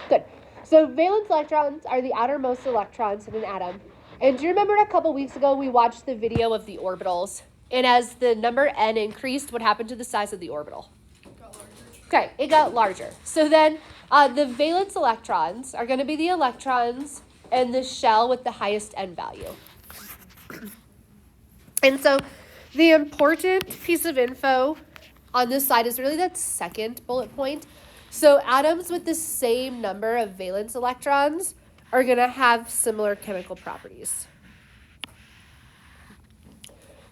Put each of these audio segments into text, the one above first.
Good. So valence electrons are the outermost electrons in an atom. And do you remember a couple weeks ago we watched the video of the orbitals? And as the number n increased, what happened to the size of the orbital? Got larger. Okay, it got larger. So then the valence electrons are going to be the electrons in the shell with the highest n value. And so the important piece of info on this side is really that second bullet point. So atoms with the same number of valence electrons are going to have similar chemical properties.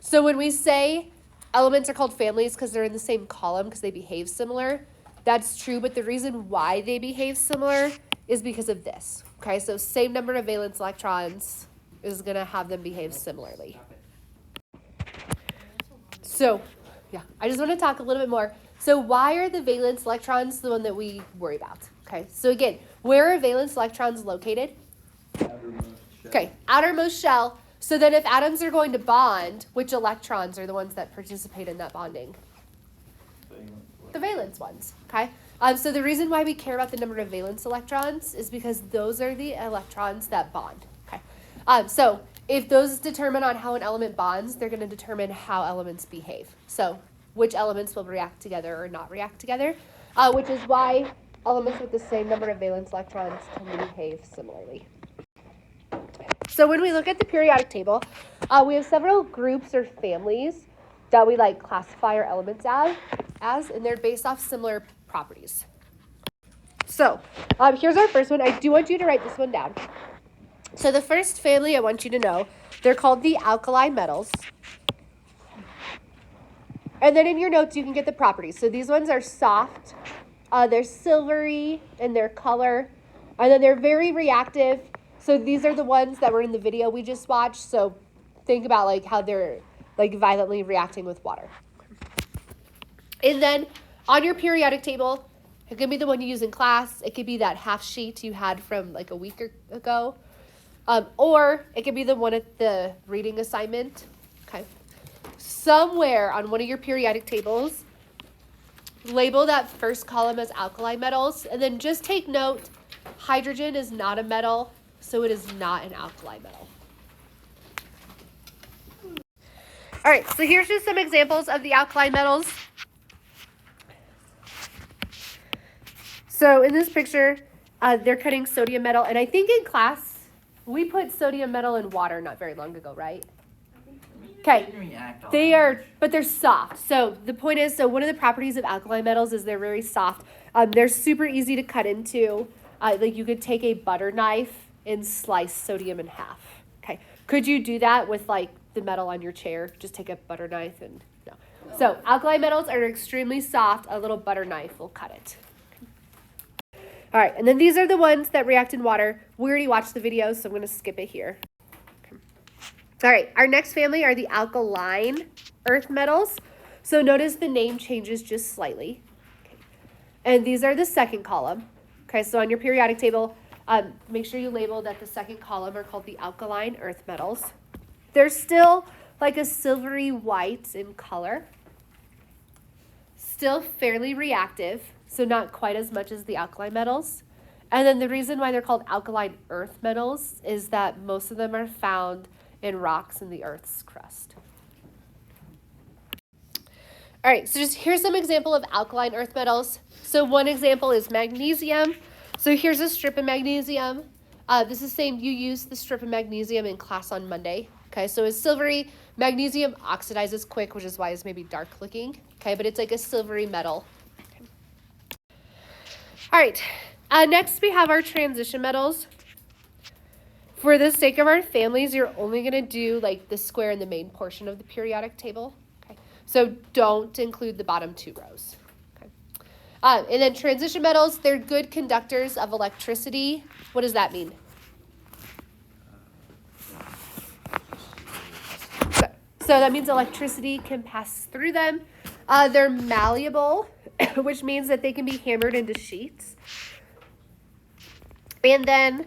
So when we say elements are called families because they're in the same column because they behave similar, that's true, but the reason why they behave similar is because of this. Okay, so same number of valence electrons is going to have them behave similarly. So, yeah, I just want to talk a little bit more. So why are the valence electrons the one that we worry about? Okay, so again, where are valence electrons located? Outermost shell. Okay, outermost shell. So then if atoms are going to bond, which electrons are the ones that participate in that bonding? The valence ones, okay? So the reason why we care about the number of valence electrons is because those are the electrons that bond, okay? So if those determine on how an element bonds, they're going to determine how elements behave. So which elements will react together or not react together, which is why elements with the same number of valence electrons tend to behave similarly. So when we look at the periodic table, we have several groups or families that we like classify our elements as, and they're based off similar properties. So here's our first one. I do want you to write this one down. So the first family I want you to know, they're called the alkali metals. And then in your notes, you can get the properties. So these ones are soft, they're silvery in their color, and then they're very reactive. So these are the ones that were in the video we just watched. So think about like how they're like violently reacting with water. And then on your periodic table, it could be the one you use in class. It could be that half sheet you had from like a week ago. Or it could be the one at the reading assignment. Okay. Somewhere on one of your periodic tables, label that first column as alkali metals. And then just take note, hydrogen is not a metal, so it is not an alkali metal. All right, so here's just some examples of the alkali metals. So in this picture, they're cutting sodium metal. And I think in class, we put sodium metal in water not very long ago, right? Okay, they are, but they're soft. So the point is, so one of the properties of alkali metals is they're very soft. They're super easy to cut into. Like you could take a butter knife and slice sodium in half. Okay, could you do that with like the metal on your chair? Just take a butter knife and no. So alkali metals are extremely soft. A little butter knife will cut it. All right, and then these are the ones that react in water. We already watched the video, so I'm going to skip it here. Okay. All right, our next family are the alkaline earth metals. So notice the name changes just slightly. Okay. And these are the second column. Okay, so on your periodic table, make sure you label that the second column are called the alkaline earth metals. They're still like a silvery white in color. Still fairly reactive. So not quite as much as the alkali metals. And then the reason why they're called alkaline earth metals is that most of them are found in rocks in the Earth's crust. All right, so just here's some example of alkaline earth metals. So one example is magnesium. So here's a strip of magnesium. This is saying you use the strip of magnesium in class on Monday. Okay, so it's silvery. Magnesium oxidizes quick, which is why it's maybe dark looking. Okay, but it's like a silvery metal. All right, next we have our transition metals. For the sake of our families, you're only going to do like the square in the main portion of the periodic table. Okay, so don't include the bottom two rows. Okay, and then transition metals, they're good conductors of electricity. What does that mean? So that means electricity can pass through them. They're malleable, which means that they can be hammered into sheets. And then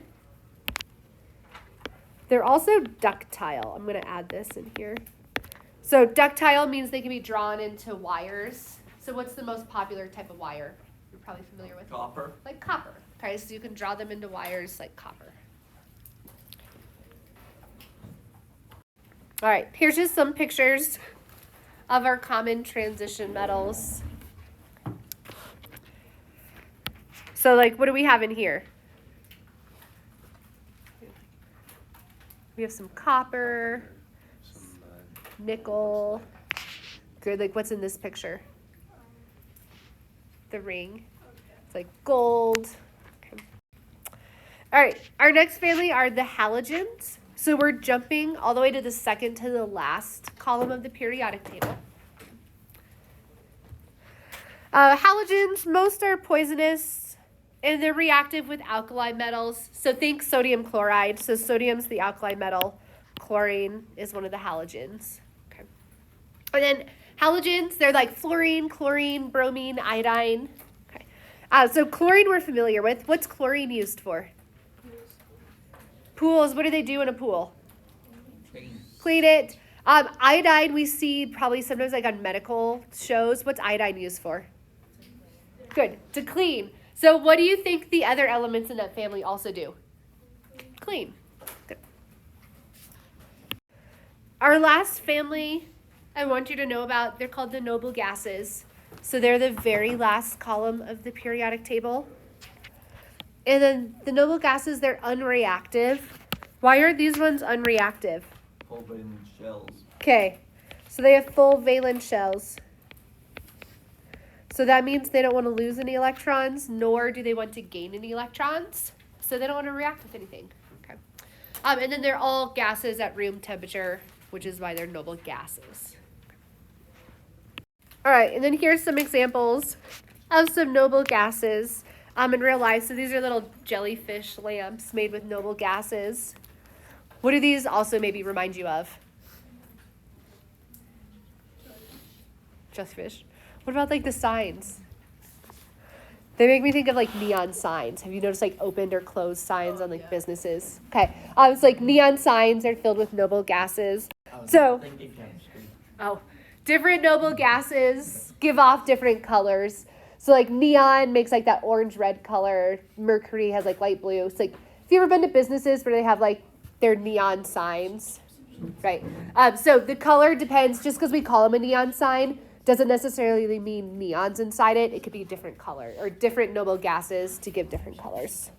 they're also ductile. I'm going to add this in here. So ductile means they can be drawn into wires. So what's the most popular type of wire you're probably familiar with? Copper. Like copper. Okay, Okay, so you can draw them into wires like copper. All right, here's just some pictures of our common transition metals. So like, what do we have in here? We have some copper, nickel. Good, like what's in this picture? The ring. It's like gold. Okay. All right, our next family are the halogens. So we're jumping all the way to the second to the last column of the periodic table. Halogens, most are poisonous and they're reactive with alkali metals. So think sodium chloride. So sodium's the alkali metal. Chlorine is one of the halogens. Okay. And then halogens, they're like fluorine, chlorine, bromine, iodine. Okay. So chlorine we're familiar with. What's chlorine used for? Pools, what do they do in a pool? Clean it. Iodine we see probably sometimes like on medical shows. What's iodine used for? Good, to clean. So what do you think the other elements in that family also do? Clean. Good. Our last family I want you to know about, they're called the noble gases. So they're the very last column of the periodic table. And then the noble gases, they're unreactive. Why are these ones unreactive? Full valence shells. Okay, so they have full valence shells. So that means they don't want to lose any electrons, nor do they want to gain any electrons. So they don't want to react with anything. Okay. And then they're all gases at room temperature, which is why they're noble gases. All right, and then here's some examples of some noble gases in real life. So these are little jellyfish lamps made with noble gases. What do these also maybe remind you of? Jellyfish. What about like the signs? They make me think of like neon signs. Have you noticed like opened or closed signs on like businesses? Okay, it's like neon signs are filled with noble gases. So, different noble gases give off different colors. So like neon makes like that orange-red color. Mercury has like light blue. So like, have you ever been to businesses where they have like their neon signs? Right. So the color depends. Just because we call them a neon sign doesn't necessarily mean neons inside it. It could be a different color or different noble gases to give different colors.